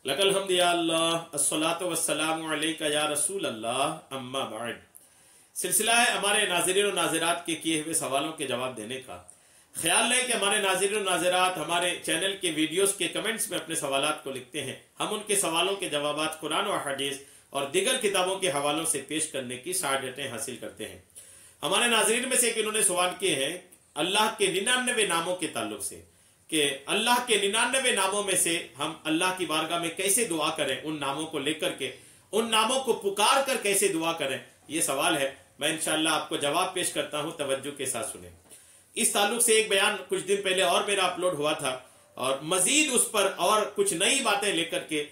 लकल हम्द या अल्लाह, अस्सलातु वस्सलामु अलैका या रसूल अल्लाह, अम्मा बाद। सिलसिला है हमारे नाज़रीन और नाज़रात के किए हुए सवालों के जवाब देने का। ख्याल है कि हमारे नाज़रीन और नाज़रात हमारे चैनल के वीडियोस के कमेंट्स में अपने सवालात को लिखते हैं। हम उनके सवालों के जवाबात कुरान और हदीस और दीगर किताबों के हवालों से पेश करने की सआदतें हासिल करते हैं। हमारे नाज़रीन में से एक इन्होंने सवाल किए हैं अल्लाह के 99 नामों के ताल्लुक से कि अल्लाह के 99 नामों में से हम अल्लाह की बारगाह में कैसे दुआ करें, उन नामों को लेकर के, उन नामों को पुकार कर कैसे दुआ करें, ये सवाल है। मैं इंशाअल्लाह आपको जवाब पेश करता हूं, तवज्जो के साथ सुने। इस ताल्लुक से एक बयान कुछ दिन पहले और मेरा अपलोड हुआ था और मजीद उस पर और कुछ नई बातें लेकर के,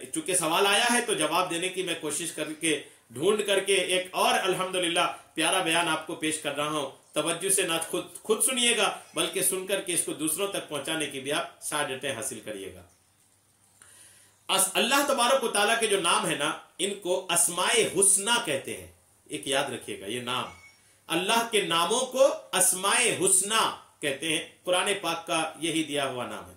चूंकि सवाल आया है तो जवाब देने की मैं कोशिश करके ढूंढ करके एक और अल्हम्दुलिल्लाह प्यारा बयान आपको पेश कर रहा हूं। तवज्जो से ना खुद सुनिएगा बल्कि सुनकर के इसको दूसरों तक पहुंचाने की भी आप सआदतें हासिल करिएगा। अल्लाह तबारक व तआला के जो नाम है ना, इनको अस्माए हुस्ना कहते हैं। एक याद रखिएगा, ये नाम अल्लाह के नामों को अस्माए हुस्ना कहते हैं। कुरान पाक का यही दिया हुआ नाम है।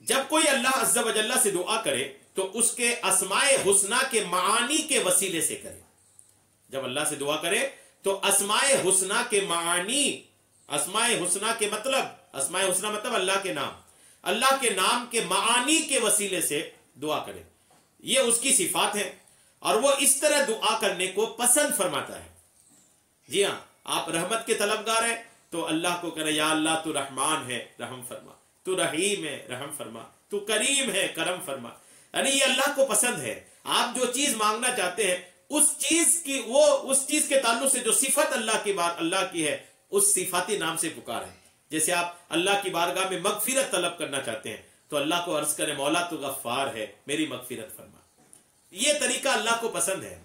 जब कोई अल्लाह अज़्ज़ा व जल्ला से दुआ करे तो उसके अस्माए हुस्ना के मानी के वसीले से करे। जब अल्लाह से दुआ करे तो अस्माए हुस्ना के मानी, अस्माए हुस्ना के मतलब, अस्माए हुस्ना मतलब अल्लाह के नाम, अल्लाह के नाम के मानी के वसीले से दुआ करे। ये उसकी सिफात है और वो इस तरह दुआ करने को पसंद फरमाता है। जी हाँ, आप रहमत के तलबगार हैं तो अल्लाह को करें, या अल्लाह तू रहमान है रहम फरमा, तू रहीम है रहम फरमा, तू करीम है करम फरमा। यानी ये अल्लाह को पसंद है। आप जो चीज मांगना चाहते हैं उस चीज के ताल्लुक से जो सिफत अल्लाह की है, उस सिफाती नाम से पुकारें। जैसे आप अल्लाह की बारगाह में मगफिरत तलब करना चाहते हैं तो अल्लाह को अर्ज करें, मौला तू गफ्फार है, मेरी मगफिरत फरमा। ये तरीका अल्लाह को पसंद है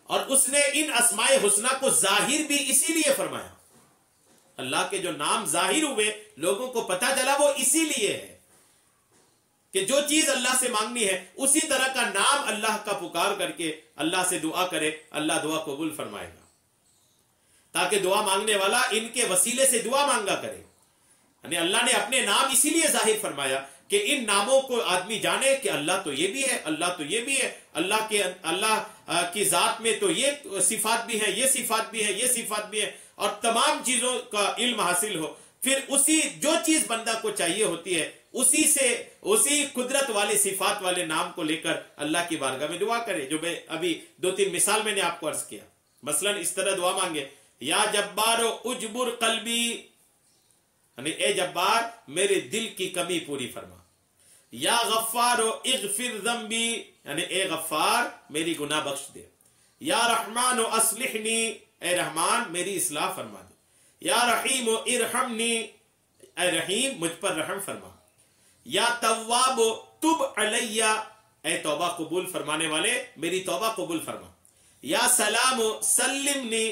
और उसने इन अस्माए हुस्ना को जाहिर भी इसीलिए फरमाया। अल्लाह के जो नाम जाहिर हुए, लोगों को पता चला, वो इसीलिए है कि जो चीज अल्लाह से मांगनी है उसी तरह का नाम अल्लाह का पुकार करके अल्लाह से दुआ करे, अल्लाह दुआ कबूल फरमाएगा। ताकि दुआ मांगने वाला इनके वसीले से दुआ मांगा करे। यानी अल्लाह ने अपने नाम इसीलिए जाहिर फरमाया कि इन नामों को आदमी जाने कि अल्लाह तो ये भी है, अल्लाह तो ये भी है, अल्लाह की जात में तो ये सिफात भी है, ये सिफात भी है, ये सिफात भी है, और तमाम चीजों का इल्म हासिल हो। फिर उसी जो चीज बंदा को चाहिए होती है उसी कुदरत वाले सिफात वाले नाम को लेकर अल्लाह की बारगाह में दुआ करे। जो मैं अभी 2-3 मिसाल मैंने आपको अर्ज किया। मसलन इस तरह दुआ मांगे, या जब्बारो उजबुर कल्बी, यानी ए जब्बार मेरे दिल की कमी पूरी फरमा। या गफ्फारो इगफिर ज़ंबी, यानी ए गफ्फार मेरी गुनाह बख्श दे। या रहमानो अस्लिहनी, ए रहमान मेरी इस्लाह फरमा दे। या रहीमो इरहमनी, ए रहीम मुझ पर रहम फरमा। या तव्वाबो तुब अलैया, ए तौबा कबूल फरमाने वाले मेरी तौबा कबूल फरमा। या सलामो सल्लिमनी,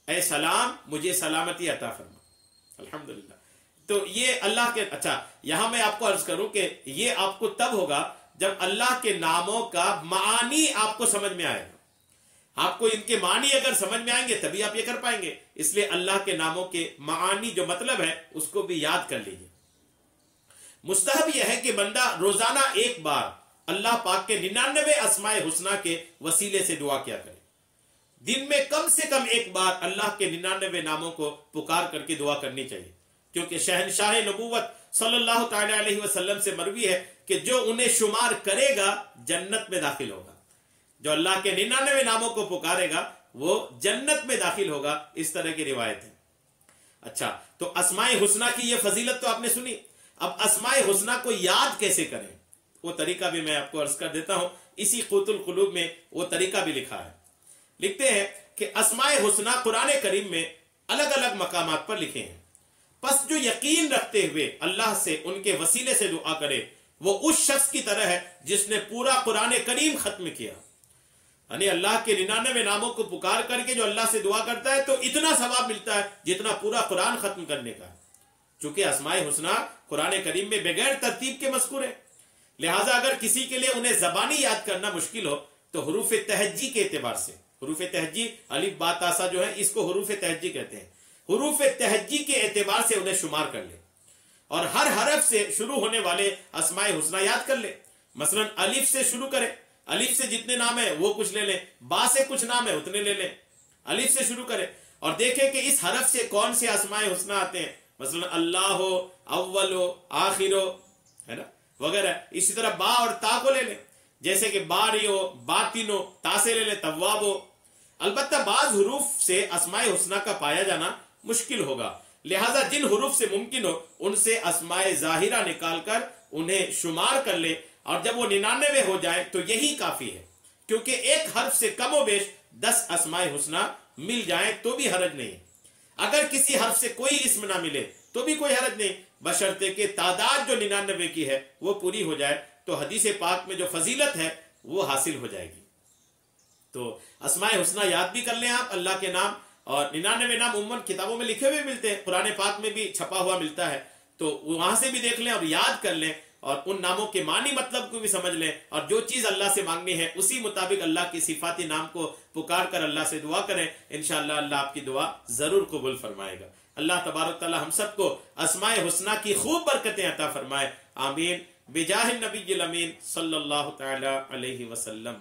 ए सलाम मुझे सलामती अता फरमा। अल्हम्दुलिल्लाह। तो ये अल्लाह के, अच्छा यहां मैं आपको अर्ज करूं कि ये आपको तब होगा जब अल्लाह के नामों का मानी आपको समझ में आएगा। आपको इनके मानी अगर समझ में आएंगे तभी आप ये कर पाएंगे। इसलिए अल्लाह के नामों के मानी जो मतलब है उसको भी याद कर लीजिए। मुस्तहब यह है कि बंदा रोजाना एक बार अल्लाह पाक के 99 अस्माए हुस्ना के वसीले से दुआ किया करे। दिन में कम से कम एक बार अल्लाह के 99 नामों को पुकार करके दुआ करनी चाहिए, क्योंकि शहनशाह नबूवत सल्लल्लाहु तआला अलैहि वसल्लम से मरवी है कि जो उन्हें शुमार करेगा जन्नत में दाखिल होगा। जो अल्लाह के 99 नामों को पुकारेगा वो जन्नत में दाखिल होगा। इस तरह की रिवायत है। अच्छा, तो अस्माए हुस्ना की ये फजीलत तो आपने सुनी। अब अस्माए हुस्ना को याद कैसे करें, वो तरीका भी मैं आपको अर्ज कर देता हूं। इसी क़ुतुल क़ुलूब में वो तरीका भी लिखा है। लिखते हैं कि अस्माए हुस्ना कुरान करीम में अलग अलग मकामात पर लिखे हैं। बस जो यकीन रखते हुए अल्लाह से उनके वसीले से दुआ करे वो उस शख्स की तरह है जिसने पूरा कुरान करीम खत्म किया। यानी अल्लाह के 99 नामों को पुकार करके जो अल्लाह से दुआ करता है तो इतना सवाब मिलता है जितना पूरा कुरान खत्म करने का। चूंकि अस्माए हुस्ना कुरान करीम में बगैर तरतीब के मज़कूर है, लिहाजा अगर किसी के लिए उन्हें ज़बानी याद करना मुश्किल हो तो हुरूफ तहज्जी के एतबार से, हुरूफ तहज्जी अलिफ बा ता सा जो है इसको हुरूफ तहज्जी कहते हैं, हुरूफ तहज्जी के एतबार से उन्हें शुमार कर ले। اور ہر حرف سے شروع ہونے والے اسماء حسنہ یاد کر لیں. مثلا الف سے شروع کریں، الف سے جتنے نام ہیں وہ کچھ لے لیں، با سے کچھ نام ہے اتنے لے لیں. الف سے شروع کریں اور دیکھیں کہ اس حرف سے کون سے اسماء حسنہ آتے ہیں. مثلا اللہ ہو، اول ہو، آخر ہو، ہے نا، وغیرہ. اسی طرح با اور تا کو لے لیں، جیسے کہ باری ہو، باطن ہو، تا سے لے لیں تواب ہو. البتہ بعض حروف سے اسماء حسنہ کا پایا جانا مشکل ہوگا، لہذا جن حروف سے ممکن ہو ان سے اسماء ظاہرہ نکال کر انہیں شمار کر لیں، اور جب وہ 99 ہو جائیں تو یہی کافی ہے، کیونکہ ایک حرف سے کم و بیش 10 اسماء حسنہ مل جائیں تو بھی حرج نہیں. اگر کسی حرف سے کوئی اسم نہ ملے تو بھی کوئی حرج نہیں، بشرطے کہ تعداد جو 99 کی ہے وہ پوری ہو جائے، تو حدیث پاک میں جو فضیلت ہے وہ حاصل ہو جائے گی. تو اسماء حسنہ یاد بھی کر لیں آپ، اللہ کے نام. اور 99 نام عموماً کتابوں میں لکھے ہوئے ملتے ہیں، قرآن پاک میں بھی چھپا ہوا ملتا ہے، تو وہاں سے بھی دیکھ لیں اور یاد کر لیں، اور ان ناموں کے معنی مطلب کو بھی سمجھ لیں، اور جو چیز اللہ سے مانگنی ہے اسی مطابق اللہ کی صفاتی نام کو پکار کر اللہ سے دعا کریں. انشاءاللہ اللہ آپ کی دعا ضرور قبول فرمائے گا. اللہ تبارک تعالی ہم سب کو اسماء حسنہ کی خوب برکتیں عطا فرمائے. آمین بجاہ النبی الامین صلی اللہ تعالی علیہ وسلم.